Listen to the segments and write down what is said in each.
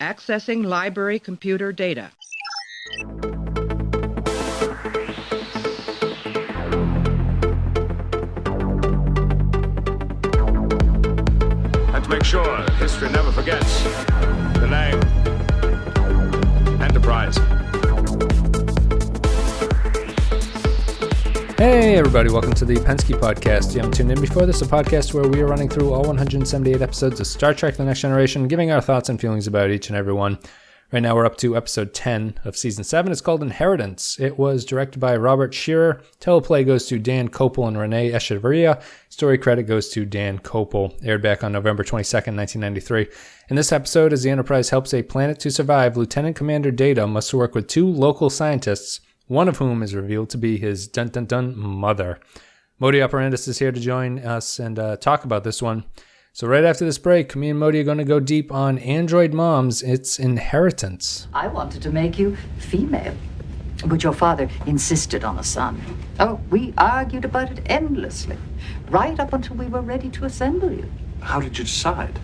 Accessing library computer data. And to make sure that history never forgets the name Enterprise. Hey everybody, welcome to the Penske Podcast. You haven't tuned in before. This is a podcast where we are running through all 178 episodes of Star Trek The Next Generation, giving our thoughts and feelings about each and every one. Right now we're up to episode 10 of season 7. It's called Inheritance. It was directed by Robert Shearer. Teleplay goes to Dan Kopel and Renee Echeverria. Story credit goes to Dan Kopel. Aired back on November 22nd, 1993. In this episode, as the Enterprise helps a planet to survive, Lieutenant Commander Data must work with two local scientists, one of whom is revealed to be his dun-dun-dun mother. Modi Operandus is here to join us and talk about this one. So right after this break, me and Modi are going to go deep on Android Moms, its Inheritance. I wanted to make you female, but your father insisted on a son. Oh, we argued about it endlessly, right up until we were ready to assemble you. How did you decide?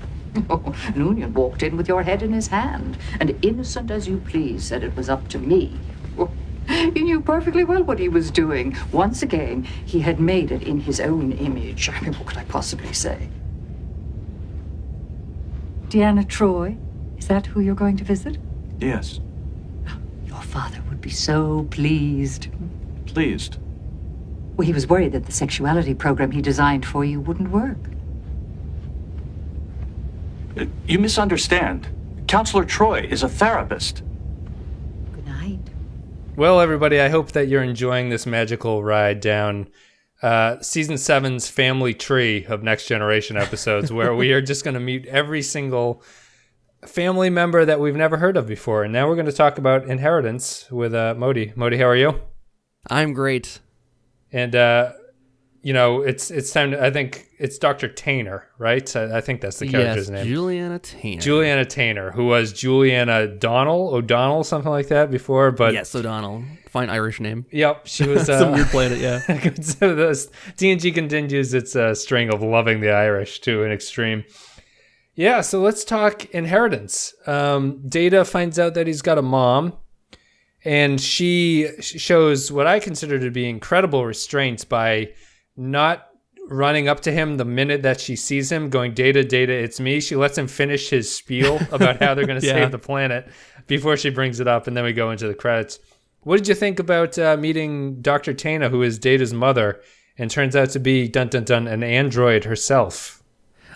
Oh, Noonien walked in with your head in his hand, and innocent as you please said it was up to me. He knew perfectly well what he was doing. Once again, he had made it in his own image. I mean, what could I possibly say? Deanna Troi, is that who you're going to visit? Yes. Your father would be so pleased. Pleased? Well, he was worried that the sexuality program he designed for you wouldn't work. You misunderstand. Counselor Troi is a therapist. Good night. Well, everybody, I hope that you're enjoying this magical ride down Season 7's family tree of Next Generation episodes, where we are just going to meet every single family member that we've never heard of before. And now we're going to talk about Inheritance with Modi. Modi, how are you? I'm great. And, it's time to, I think it's Dr. Tainer, right? I think that's the character's name. Juliana Tainer. Juliana Tainer, who was Juliana O'Donnell, something like that before. But yes, O'Donnell. Fine Irish name. Yep, she was some weird planet, yeah. So this TNG continues its string of loving the Irish to an extreme. Yeah, so let's talk Inheritance. Data finds out that he's got a mom, and she shows what I consider to be incredible restraints by not running up to him the minute that she sees him, going, Data, it's me. She lets him finish his spiel about how they're going to save the planet before she brings it up, and then we go into the credits. What did you think about meeting Dr. Tainer, who is Data's mother, and turns out to be, dun-dun-dun, an android herself?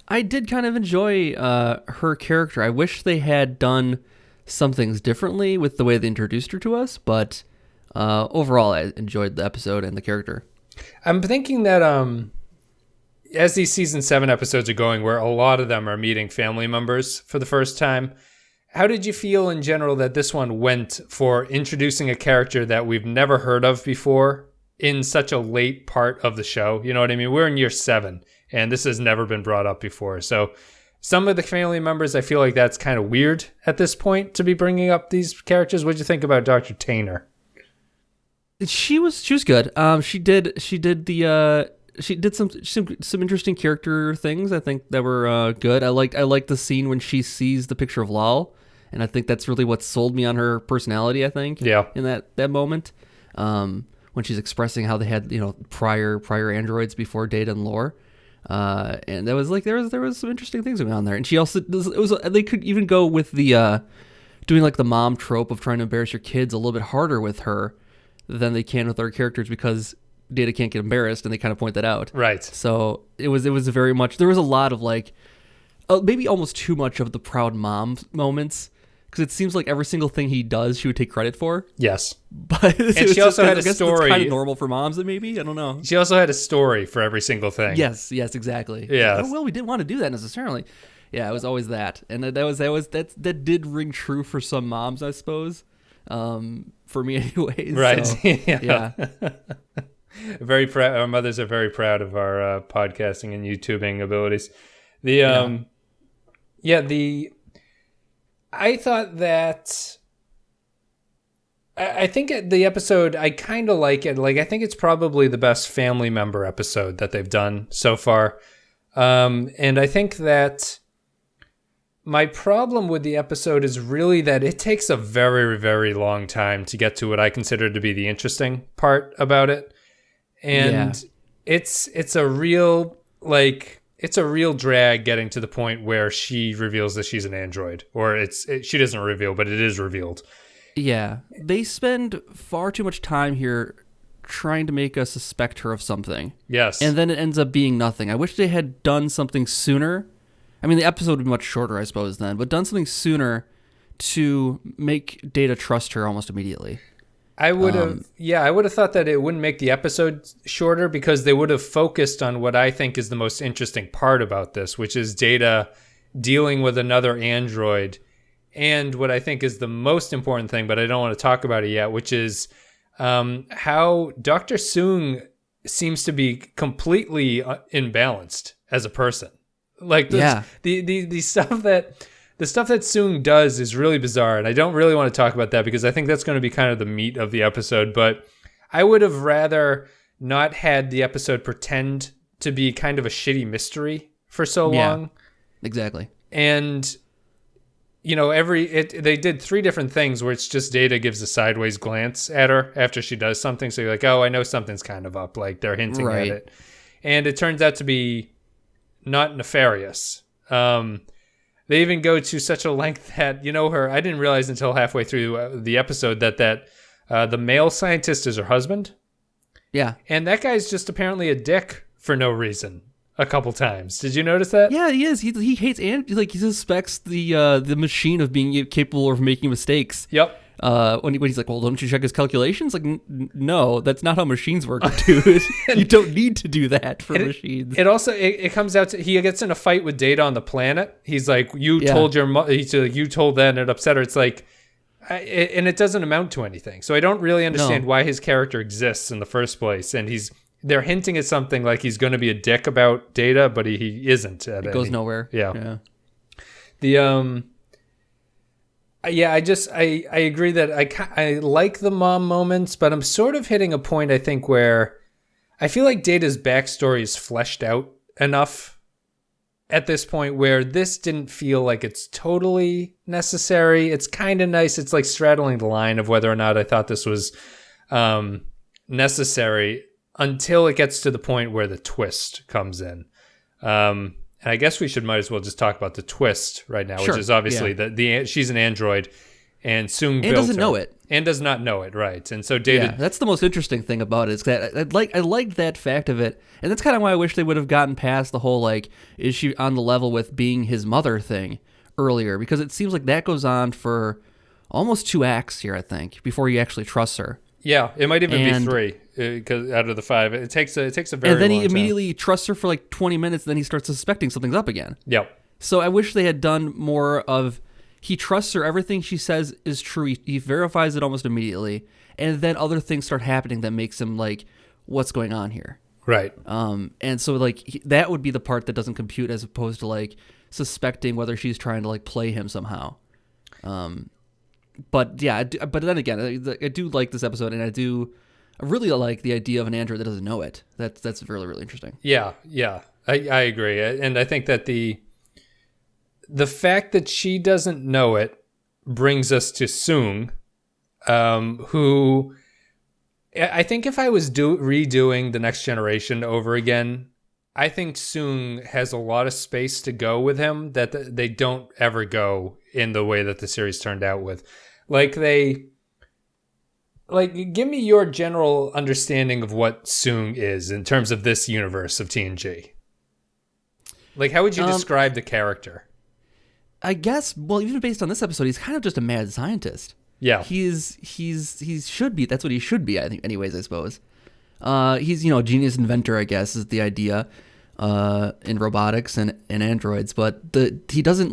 I did kind of enjoy her character. I wish they had done some things differently with the way they introduced her to us, but overall I enjoyed the episode and the character. I'm thinking that as these Season 7 episodes are going, where a lot of them are meeting family members for the first time, how did you feel in general that this one went for introducing a character that we've never heard of before in such a late part of the show? You know what I mean? We're in year 7, and this has never been brought up before. So some of the family members, I feel like that's kind of weird at this point to be bringing up these characters. What did you think about Dr. Tainer? She was good. She did some interesting character things, I think, that were good. I liked the scene when she sees the picture of Lal. And I think that's really what sold me on her personality, I think, in that moment. When she's expressing how they had, prior androids before Data and Lore. And that was like, there was some interesting things going on there. And she also, they could even go with the, doing like the mom trope of trying to embarrass your kids a little bit harder with her than they can with other characters, because Data can't get embarrassed, and they kind of point that out. Right. So it was very much, there was a lot of like, maybe almost too much of the proud mom moments, because it seems like every single thing he does, she would take credit for. Yes. But and she also had a story. It's kind of normal for moms, maybe. I don't know. She also had a story for every single thing. Yes, exactly. Yeah. Oh, well, we didn't want to do that necessarily. Yeah, it was always that, and that did ring true for some moms, I suppose. For me, anyways. Right. So, yeah. Very proud. Our mothers are very proud of our podcasting and YouTubing abilities. I thought that. I think the episode, I kind of like it. Like, I think it's probably the best family member episode that they've done so far. And I think that my problem with the episode is really that it takes a very, very long time to get to what I consider to be the interesting part about it. And it's a real drag getting to the point where she reveals that she's an android, or she doesn't reveal, but it is revealed. Yeah, they spend far too much time here trying to make us suspect her of something. Yes. And then it ends up being nothing. I wish they had done something sooner. I mean, the episode would be much shorter, I suppose, then, but done something sooner to make Data trust her almost immediately. I would have thought that it wouldn't make the episode shorter because they would have focused on what I think is the most interesting part about this, which is Data dealing with another android, and what I think is the most important thing, but I don't want to talk about it yet, which is how Dr. Soong seems to be completely imbalanced as a person. Like the stuff that Soong does is really bizarre, and I don't really want to talk about that because I think that's going to be kind of the meat of the episode. But I would have rather not had the episode pretend to be kind of a shitty mystery for so long. Exactly. And they did 3 different things where it's just Data gives a sideways glance at her after she does something. So you're like, oh, I know something's kind of up. Like they're hinting at it. And it turns out to be not nefarious. They even go to such a length that, I didn't realize until halfway through the episode that the male scientist is her husband. Yeah. And that guy's just apparently a dick for no reason. A couple times. Did you notice that? Yeah, he is. He hates and he suspects the machine of being capable of making mistakes. Yep. When he's like, well, don't you check his calculations? Like, no, that's not how machines work, dude. You don't need to do that for machines. It also comes out to he gets in a fight with Data on the planet. He's like, you told your mother. You told that, and it upset her. It's like, and it doesn't amount to anything. So I don't really understand why his character exists in the first place, and they're hinting at something like he's going to be a dick about Data, but he isn't. It goes nowhere. Yeah. I agree that I like the mom moments, but I'm sort of hitting a point, I think, where I feel like Data's backstory is fleshed out enough at this point where this didn't feel like it's totally necessary. It's kind of nice. It's like straddling the line of whether or not I thought this was necessary, until it gets to the point where the twist comes in. And I guess we might as well just talk about the twist right now, which is obviously the she's an android, and Soong built her. And doesn't know it. And does not know it, right. And so Data... Yeah, that's the most interesting thing about it, is that I like that fact of it, and that's kind of why I wish they would have gotten past the whole, like, is she on the level with being his mother thing earlier, because it seems like that goes on for almost 2 acts here, I think, before you actually trust her. Yeah, it might even be 3 because out of the 5. It takes a very long time. And then he immediately trusts her for like 20 minutes, and then he starts suspecting something's up again. Yep. So I wish they had done more of, he trusts her, everything she says is true, he verifies it almost immediately, and then other things start happening that makes him like, what's going on here? Right. And so like that would be the part that doesn't compute, as opposed to like suspecting whether she's trying to like play him somehow. But yeah, but then again, I do like this episode, and I really like the idea of an android that doesn't know it. That's really, really interesting. Yeah, I agree, and I think that the fact that she doesn't know it brings us to Soong, who I think if I was redoing The Next Generation over again, I think Soong has a lot of space to go with him that they don't ever go in the way that the series turned out with. Give me your general understanding of what Soong is in terms of this universe of TNG. Like, how would you describe the character? I guess, well, even based on this episode, he's kind of just a mad scientist. Yeah. He should be. That's what he should be, I think, anyways, I suppose. He's, a genius inventor, I guess, is the idea in robotics and androids, but he doesn't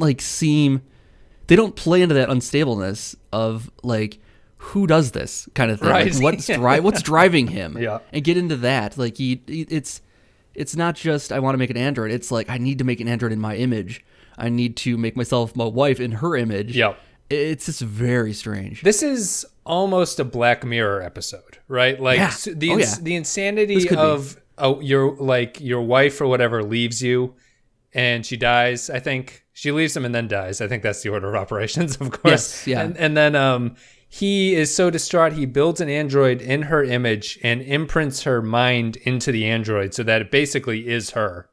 they don't play into that unstableness of like, who does this kind of thing? Right. Like, what's driving him? Yeah. And get into that. Like it's not just I want to make an android. It's like I need to make an android in my image. I need to make myself my wife in her image. Yeah. It's just very strange. This is almost a Black Mirror episode, right? Like the insanity of your wife or whatever leaves you and she dies. I think She leaves him and then dies. I think that's the order of operations, of course. Yes, yeah. And then he is so distraught, he builds an android in her image and imprints her mind into the android so that it basically is her.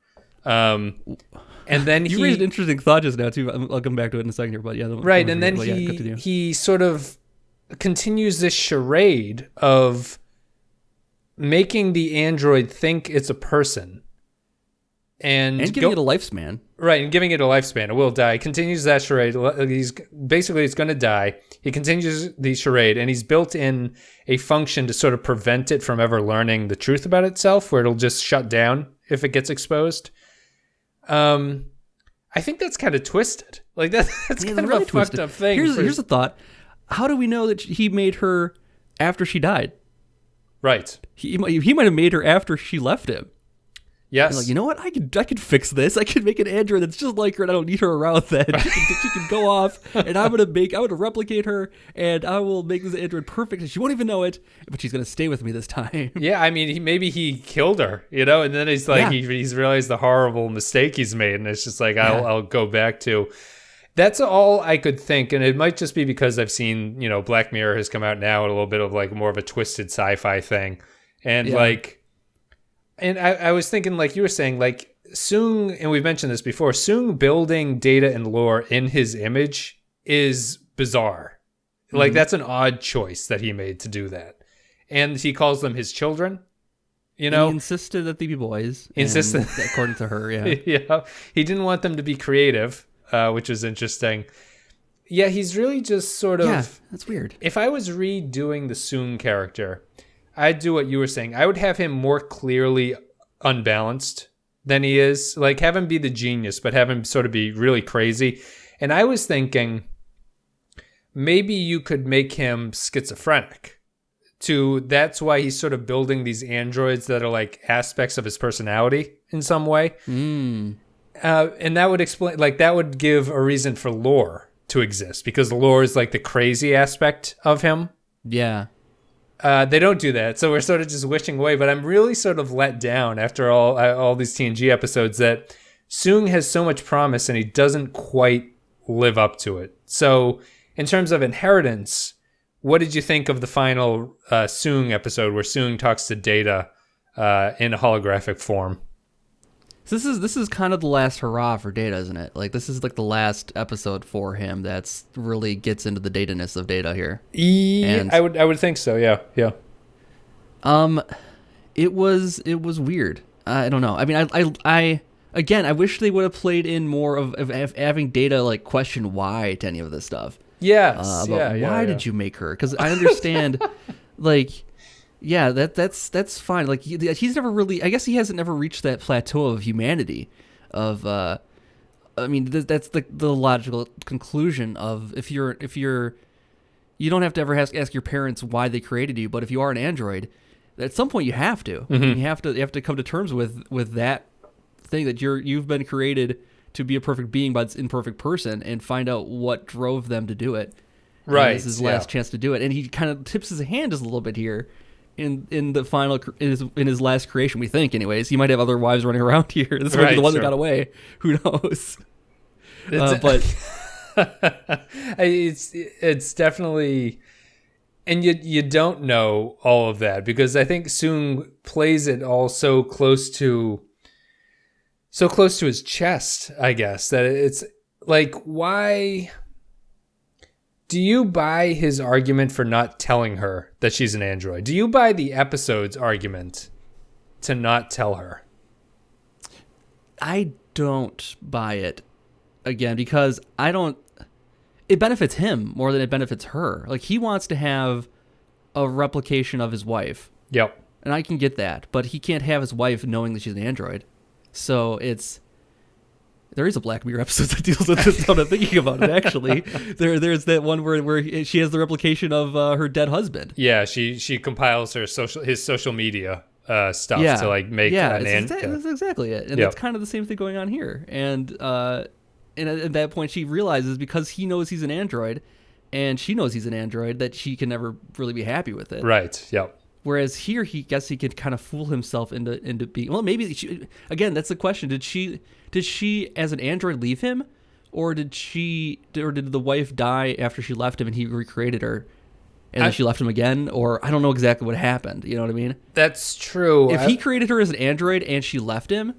And then you raised an interesting thought just now too. I'll come back to it in a second here, but yeah. Right, and then he sort of continues this charade of making the android think it's a person. And giving it a lifespan. Right, and giving it a lifespan. It will die. Continues that charade. It's going to die. He continues the charade, and he's built in a function to sort of prevent it from ever learning the truth about itself, where it'll just shut down if it gets exposed. I think that's kind of twisted. Like that's kind of really a fucked up thing. Here's a thought. How do we know that he made her after she died? Right. He might have made her after she left him. Yes. Like, you know what? I could fix this. I could make an android that's just like her, and I don't need her around then. She can go off, and I'm gonna replicate her, and I will make this android perfect, and she won't even know it, but she's gonna stay with me this time. Yeah, I mean, maybe he killed her, and then he's like, he's realized the horrible mistake he's made, and it's just like, I'll go back to. That's all I could think, and it might just be because I've seen, Black Mirror has come out now, and a little bit of like more of a twisted sci-fi thing, and And I was thinking, like you were saying, like Soong, and we've mentioned this before, Soong building data and lore in his image is bizarre. Like, that's an odd choice that he made to do that. And he calls them his children, He insisted that they be boys. Insisted. According to her, yeah. Yeah. He didn't want them to be creative, which is interesting. Yeah, he's really just sort of... Yeah, that's weird. If I was redoing the Soong character... I'd do what you were saying. I would have him more clearly unbalanced than he is. Like, have him be the genius, but have him sort of be really crazy. And I was thinking maybe you could make him schizophrenic. That's why he's sort of building these androids that are like aspects of his personality in some way. And that would explain, like, that would give a reason for lore to exist, because lore is like the crazy aspect of him. Yeah. They don't do that, so we're sort of just wishing away. But I'm really sort of let down after all these TNG episodes that Soong has so much promise and he doesn't quite live up to it. So in terms of inheritance, what did you think of the final Soong episode where Soong talks to Data in a holographic form? So this is kind of the last hurrah for Data, isn't it? Like, this is like the last episode for him that's really gets into the Data-ness of Data here. And I would think so. Yeah. It was weird. I don't know. I mean, I wish they would have played in more of having Data like question why to any of this stuff. Yes. Why did you make her? Because I understand, like. Yeah, that's fine. Like he's never really. I guess he hasn't never reached that plateau of humanity. I mean, that's the logical conclusion of if you're you don't have to ever ask your parents why they created you, but if you are an android, at some point you have to. Mm-hmm. You have to come to terms with that thing that you've been created to be a perfect being by this imperfect person, and find out what drove them to do it. Right, and this is his last chance to do it, and he kind of tips his hand just a little bit here. In the final, in his last creation, we think, anyways. He might have other wives running around here. This might be the one that got away. Who knows? But it's definitely, and you don't know all of that, because I think Soong plays it all so close to his chest, I guess, that it's like, why? Do you buy his argument for not telling her that she's an android? Do you buy the episode's argument to not tell her? I don't buy it, again, because it benefits him more than it benefits her. Like, he wants to have a replication of his wife. Yep. And I can get that, but he can't have his wife knowing that she's an android. So there is a Black Mirror episode that deals with this. I'm thinking about it, actually. There's that one where she has the replication of her dead husband. Yeah, she compiles his social media stuff to like make an android. That's exactly it, and that's kind of the same thing going on here. And at that point, she realizes, because he knows he's an android, and she knows he's an android, that she can never really be happy with it. Right. Yep. Whereas here, he could kind of fool himself into being. Well, maybe again, that's the question. Did she as an android leave him, or did the wife die after she left him and he recreated her, and then she left him again? Or I don't know exactly what happened. You know what I mean? That's true. If he created her as an android and she left him,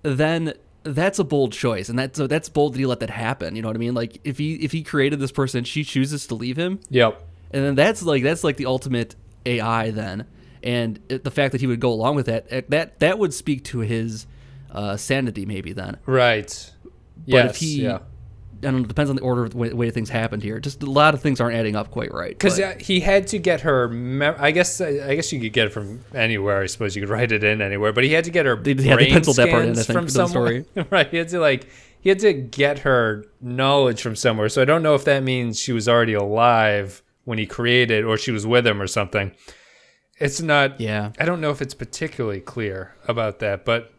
then that's a bold choice, and that's bold that he let that happen. You know what I mean? Like if he created this person, she chooses to leave him. Yep. And then that's like the ultimate AI then, and the fact that he would go along with that would speak to his sanity maybe then. Right. But if he, I don't know, it depends on the order of the way things happened here. Just a lot of things aren't adding up quite right. Because he had to get her. I guess you could get it from anywhere. I suppose you could write it in anywhere. But he had to get her. They penciled that part in, I think, from for the somewhere. story. Right. He had to get her knowledge from somewhere. So I don't know if that means she was already alive when he created, or she was with him or something. It's not. Yeah. I don't know if it's particularly clear about that, but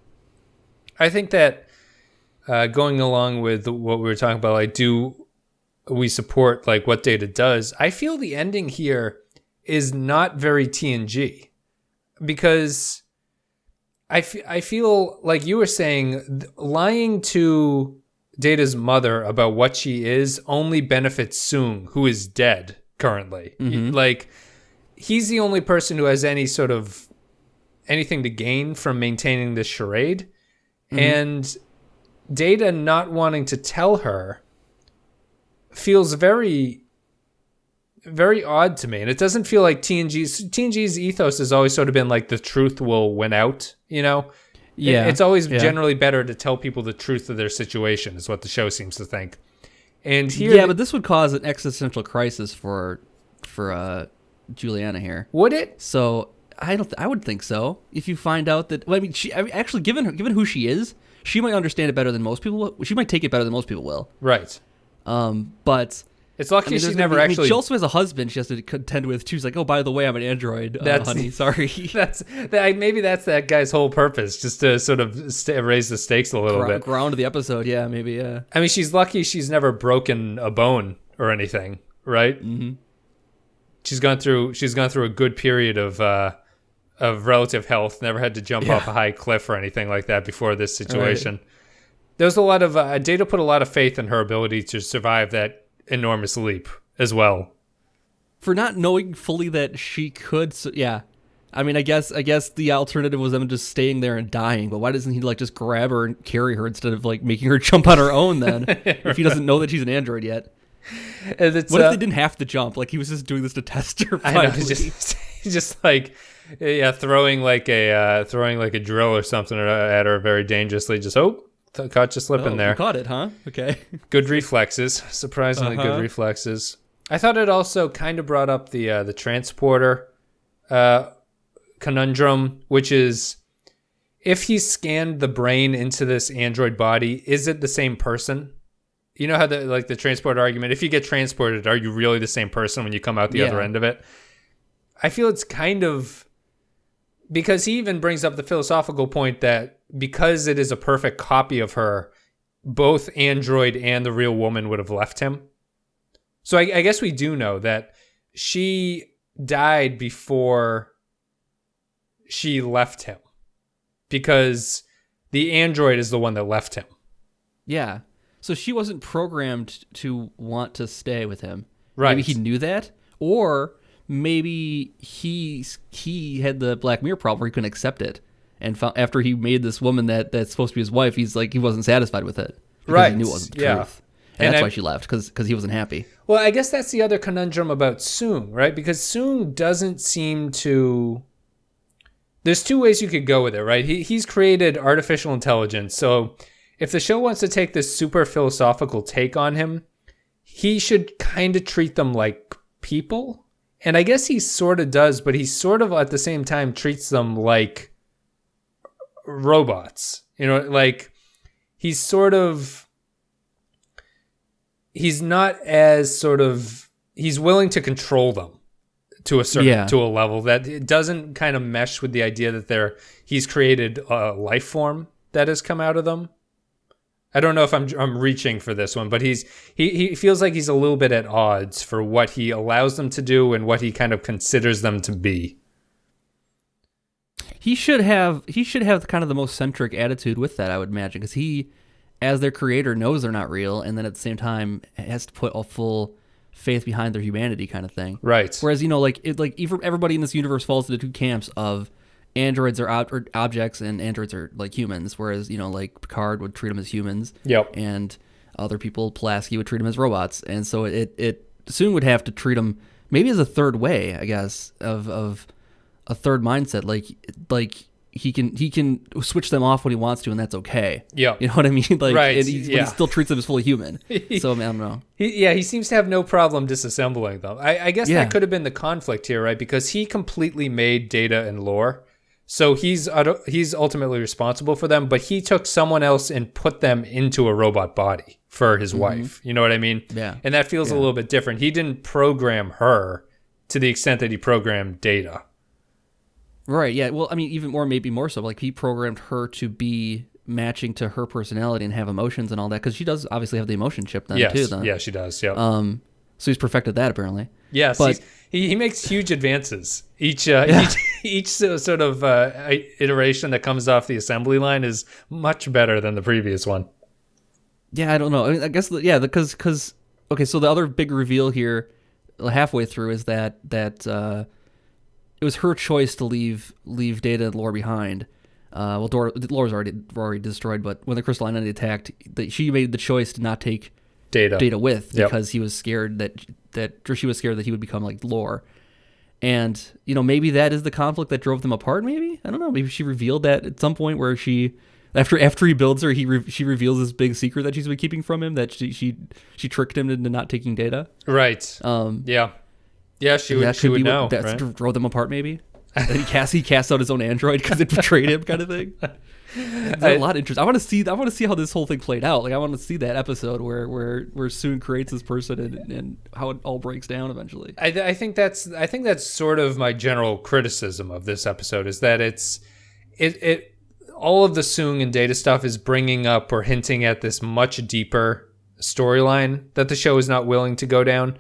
I think that. Going along with what we were talking about, like, do we support like what Data does? I feel the ending here is not very TNG, because I feel like you were saying lying to Data's mother about what she is only benefits Soong, who is dead currently. Mm-hmm. Like, he's the only person who has any sort of anything to gain from maintaining this charade, and Data not wanting to tell her feels very, very odd to me. And it doesn't feel like TNG's ethos has always sort of been like the truth will win out, you know? Yeah. It's always generally better to tell people the truth of their situation, is what the show seems to think. And here, yeah, but this would cause an existential crisis for Juliana here. Would it? So I would think so. If you find out that, well, actually, given who she is, she might understand it better than most people will. She might take it better than most people will. Right. But it's lucky she's never actually. She also has a husband she has to contend with. She's like, oh, by the way, I'm an android, honey. Sorry. Maybe that's that guy's whole purpose, just to sort of raise the stakes a little bit. Ground the episode, yeah, maybe, yeah. I mean, she's lucky she's never broken a bone or anything, right? Mm-hmm. She's gone through a good period of relative health, never had to jump off a high cliff or anything like that before this situation. Right. There's a lot of Data put a lot of faith in her ability to survive that enormous leap as well. For not knowing fully that she could, yeah. I mean, I guess the alternative was them just staying there and dying, but why doesn't he like just grab her and carry her instead of like making her jump on her own then, if he doesn't know that she's an android yet? What if they didn't have to jump? Like he was just doing this to test her. I know, just like throwing like a drill or something at her very dangerously. Just caught you slipping there. You caught it, huh? Okay. Good reflexes, surprisingly good reflexes. I thought it also kind of brought up the transporter conundrum, which is if he scanned the brain into this android body, is it the same person? You know how the transport argument, if you get transported, are you really the same person when you come out the other end of it? I feel it's kind of, because he even brings up the philosophical point that because it is a perfect copy of her, both android and the real woman would have left him. So I guess we do know that she died before she left him, because the android is the one that left him. Yeah. So she wasn't programmed to want to stay with him. Right. Maybe he knew that, or maybe he had the Black Mirror problem where he couldn't accept it, and after he made this woman that's supposed to be his wife, he's like he wasn't satisfied with it because he knew it wasn't the truth, and that's why she left, because he wasn't happy. Well, I guess that's the other conundrum about Soong, right? Because Soong doesn't seem to. There's two ways you could go with it, right? He's created artificial intelligence, so if the show wants to take this super philosophical take on him, he should kind of treat them like people. And I guess he sort of does, but he sort of at the same time treats them like robots. You know, like he's not as sort of, he's willing to control them to a certain, to a level that it doesn't kind of mesh with the idea that he's created a life form that has come out of them. I don't know if I'm reaching for this one, but he feels like he's a little bit at odds for what he allows them to do and what he kind of considers them to be. He should have kind of the most centric attitude with that, I would imagine, because he as their creator, knows they're not real, and then at the same time has to put a full faith behind their humanity kind of thing. Right. Whereas, even everybody in this universe falls into two camps of androids are objects and androids are like humans, whereas, like Picard would treat them as humans. Yep. And other people, Pulaski, would treat them as robots. And so it soon would have to treat them maybe as a third way, I guess, of a third mindset. Like he can switch them off when he wants to, and that's okay. Yeah. You know what I mean? Like, right. but he still treats them as fully human. So, I don't know. He seems to have no problem disassembling them. I guess that could have been the conflict here, right? Because he completely made Data and Lore. So he's ultimately responsible for them, but he took someone else and put them into a robot body for his wife. You know what I mean? Yeah. And that feels a little bit different. He didn't program her to the extent that he programmed Data. Right, yeah. Well, I mean, even more, maybe more so. Like, he programmed her to be matching to her personality and have emotions and all that, because she does obviously have the emotion chip then, too. Then. Yeah, she does, yeah. So he's perfected that, apparently. Yes, but he makes huge advances. Each sort of iteration that comes off the assembly line is much better than the previous one. Yeah, I don't know. I mean, I guess, because okay, so the other big reveal here, halfway through, is that it was her choice to leave Data and Lore behind. Lore's already destroyed, but when the crystal entity attacked, she made the choice to not take Data with, because he was scared she was scared that he would become like Lore. And, maybe that is the conflict that drove them apart, maybe? I don't know. Maybe she revealed that at some point where she, after he builds her, she reveals this big secret that she's been keeping from him, that she tricked him into not taking Data. Right. Yeah. Yeah, she would know. That drove them apart, maybe? And he cast out his own android because it betrayed him, kind of thing. There's a lot of interest. I want to see how this whole thing played out. Like, I want to see that episode where Soong creates this person and how it all breaks down eventually. I think that's sort of my general criticism of this episode, is that it all of the Soong and Data stuff is bringing up or hinting at this much deeper storyline that the show is not willing to go down.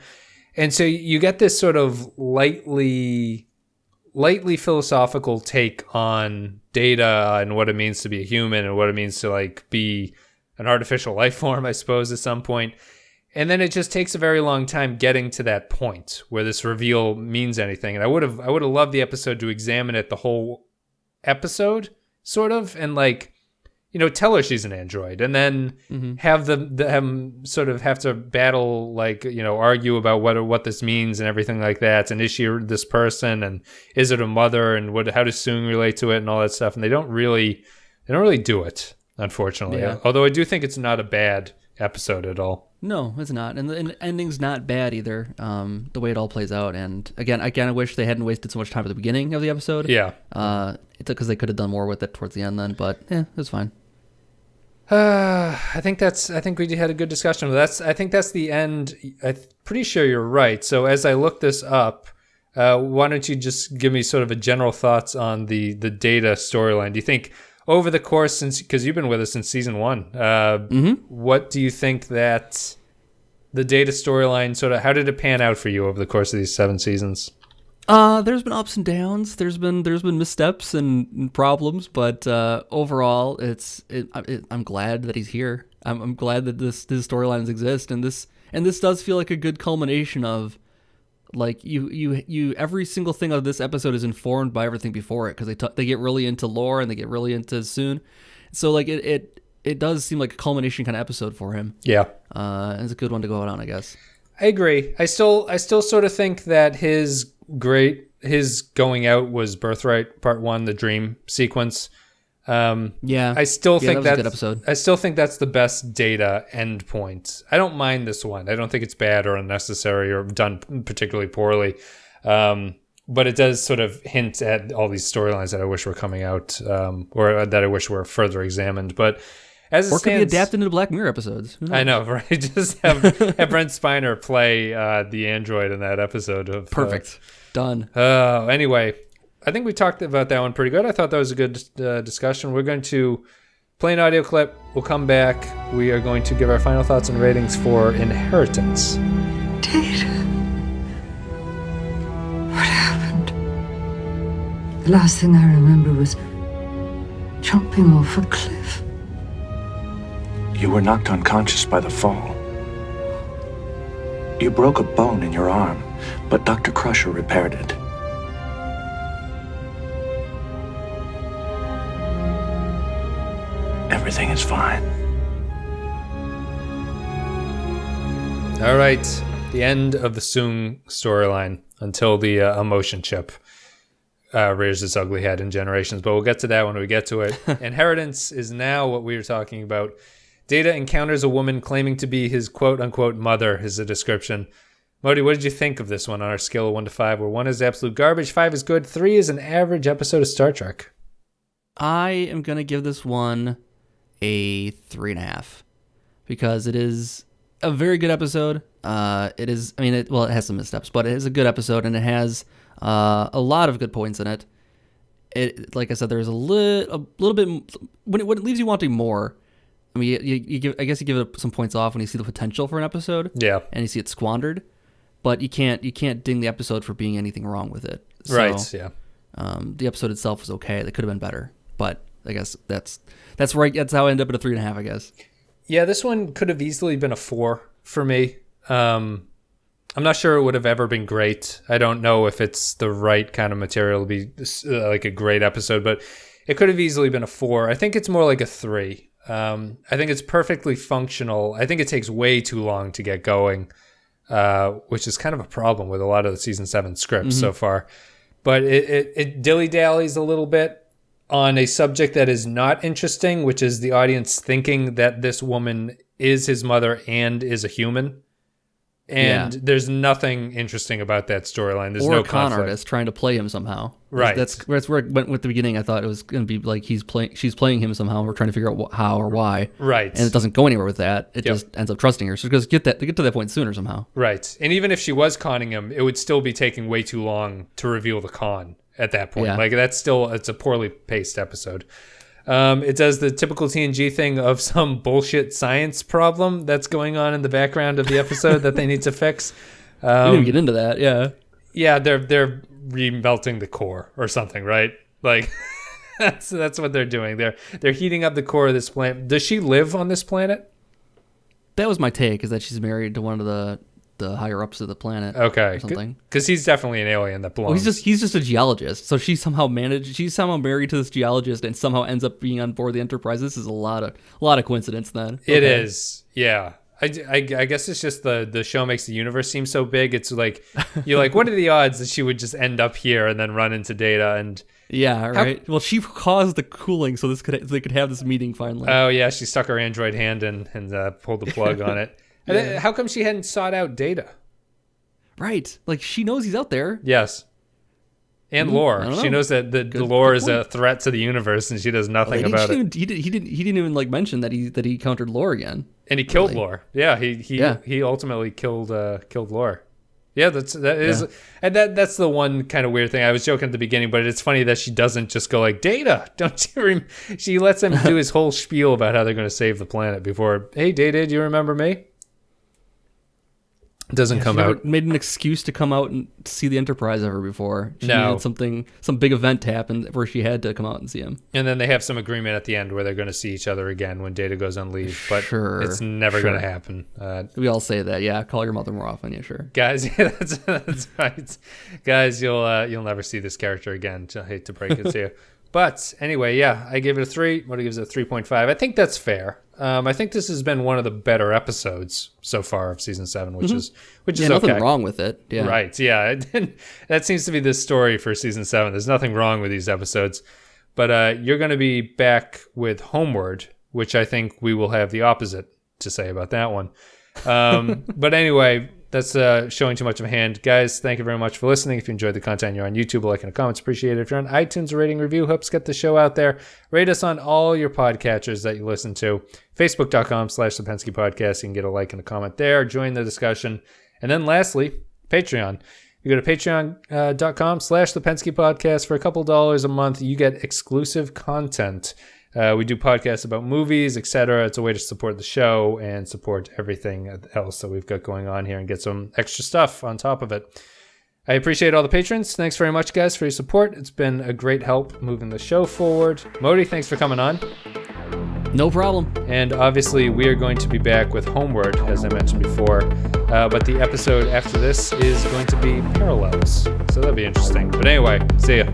And so you get this sort of lightly philosophical take on Data and what it means to be a human and what it means to like be an artificial life form, I suppose, at some point. And then it just takes a very long time getting to that point where this reveal means anything. And I would have loved the episode to examine it the whole episode, sort of, and like, tell her she's an android, and then have them sort of have to battle, like, argue about what this means and everything like that. And is she this person, and is it a mother, and how does Soong relate to it, and all that stuff. And they don't really do it, unfortunately. Yeah. Although I do think it's not a bad episode at all. No, it's not, and the ending's not bad either. The way it all plays out, and again, I wish they hadn't wasted so much time at the beginning of the episode. Yeah, because they could have done more with it towards the end then. But it was fine. I think we had a good discussion. I think that's the end. I'm pretty sure you're right. So as I look this up, why don't you just give me sort of a general thoughts on the Data storyline? Do you think over the course, because you've been with us since season 1, what do you think that the Data storyline sort of, how did it pan out for you over the course of these 7 seasons? There's been ups and downs. There's been missteps and problems, but overall, I'm glad that he's here. I'm glad that these storylines exist, and this does feel like a good culmination of, like, you every single thing of this episode is informed by everything before it, because they get really into Lore and they get really into Soong, so like it does seem like a culmination kind of episode for him. Yeah, it's a good one to go out on, I guess. I agree. I still sort of think that his going out was Birthright Part 1, the dream sequence. I still think that's a good episode. I still think that's the best Data endpoint. I don't mind this one. I don't think it's bad or unnecessary or done particularly poorly. But it does sort of hint at all these storylines that I wish were coming out, or that I wish were further examined. But as it stands, could be adapted into Black Mirror episodes. I know, right? Just have Brent Spiner play the android in that episode of Perfect. Done. Anyway, I think we talked about that one pretty good. I thought that was a good discussion. We're going to play an audio clip. We'll come back. We are going to give our final thoughts and ratings for Inheritance. Data. What happened? The last thing I remember was jumping off a cliff. You were knocked unconscious by the fall. You broke a bone in your arm, but Dr. Crusher repaired it. Everything is fine. All right, the end of the Soong storyline until the emotion chip rears its ugly head in Generations, but we'll get to that when we get to it. Inheritance is now what we were talking about. Data encounters a woman claiming to be his quote-unquote mother, is the description. Modi, what did you think of this one on our scale of 1 to 5, where 1 is absolute garbage, 5 is good, 3 is an average episode of Star Trek? I am going to give this one a 3.5 because it is a very good episode. It is, I mean, it has some missteps, but it is a good episode, and it has a lot of good points in it. It, like I said, there's a little bit when it leaves you wanting more. I mean, you give, I guess you give it some points off when you see the potential for an episode, yeah, and you see it squandered, but you can't ding the episode for being anything wrong with it. So, right? Yeah. The episode itself was okay. It could have been better, but I guess that's right. That's how I end up at a 3.5. I guess. Yeah, this one could have easily been a 4 for me. I'm not sure it would have ever been great. I don't know if it's the right kind of material to be like a great episode, but it could have easily been a 4. I think it's more like a 3. I think it's perfectly functional. I think it takes way too long to get going, which is kind of a problem with a lot of the season 7 scripts so far. But it dilly-dallies a little bit on a subject that is not interesting, which is the audience thinking that this woman is his mother and is a human. And there's nothing interesting about that storyline. There's no con conflict. artist trying to play him somehow. Right. That's where it went with the beginning. I thought it was going to be like she's playing him somehow. We're trying to figure out how or why. Right. And it doesn't go anywhere with that. It just ends up trusting her. So just get to that point sooner somehow. Right. And even if she was conning him, it would still be taking way too long to reveal the con at that point. Yeah. Like it's a poorly paced episode. It does the typical TNG thing of some bullshit science problem that's going on in the background of the episode that they need to fix. We didn't get into that, yeah. Yeah, they're remelting the core or something, right? Like that's what they're doing. They're heating up the core of this planet. Does she live on this planet? That was my take, is that she's married to one of the higher ups of the planet. Okay, or something. Because he's definitely an alien that belongs. Well, he's just a geologist. So she's somehow married to this geologist and somehow ends up being on board the Enterprise. This is a lot of coincidence then. It is, yeah. I guess it's just the show makes the universe seem so big. It's like you're like, what are the odds that she would just end up here and then run into Data and yeah, right. Well, she caused the cooling, so they could have this meeting finally. Oh yeah, she stuck her android hand in and pulled the plug on it. And then, how come she hadn't sought out Data? Right, like she knows he's out there. Yes, and lore. She knows that the lore is a threat to the universe, and she does nothing about it. He didn't even like mention that he encountered lore again. And he killed lore. Yeah, he ultimately killed lore. Yeah, and that's the one kind of weird thing. I was joking at the beginning, but it's funny that she doesn't just go like, Data, don't you she lets him do his whole spiel about how they're going to save the planet before, hey, Data, do you remember me? It doesn't come out. Made an excuse to come out and see the Enterprise ever before. She needed some big event to happen where she had to come out and see him. And then they have some agreement at the end where they're going to see each other again when Data goes on leave, but it's never going to happen. We all say that, yeah. Call your mother more often, yeah, sure. Guys, yeah, that's right. Guys, you'll never see this character again. I hate to break it to you. But anyway, yeah, I gave it a 3. Modi gives it a 3.5. I think that's fair. I think this has been one of the better episodes so far of season 7, which is nothing okay. wrong with it. Yeah. Right. Yeah. That seems to be the story for season 7. There's nothing wrong with these episodes. But you're going to be back with Homeward, which I think we will have the opposite to say about that one. But anyway, that's showing too much of a hand. Guys, thank you very much for listening. If you enjoyed the content, you're on YouTube, a like and a comment, appreciate it. If you're on iTunes, a rating review helps get the show out there. Rate us on all your podcatchers that you listen to. Facebook.com/Sapensky Podcast. You can get a like and a comment there. Join the discussion. And then lastly, Patreon. You go to patreon.com/Sapensky Podcast. For a couple $1 a month, you get exclusive content. We do podcasts about movies, etc. It's a way to support the show and support everything else that we've got going on here and get some extra stuff on top of it. I appreciate all the patrons. Thanks very much, guys, for your support. It's been a great help moving the show forward. Modi, thanks for coming on. No problem. And obviously, we are going to be back with Homeward, as I mentioned before. But the episode after this is going to be Parallels. So that'll be interesting. But anyway, see ya.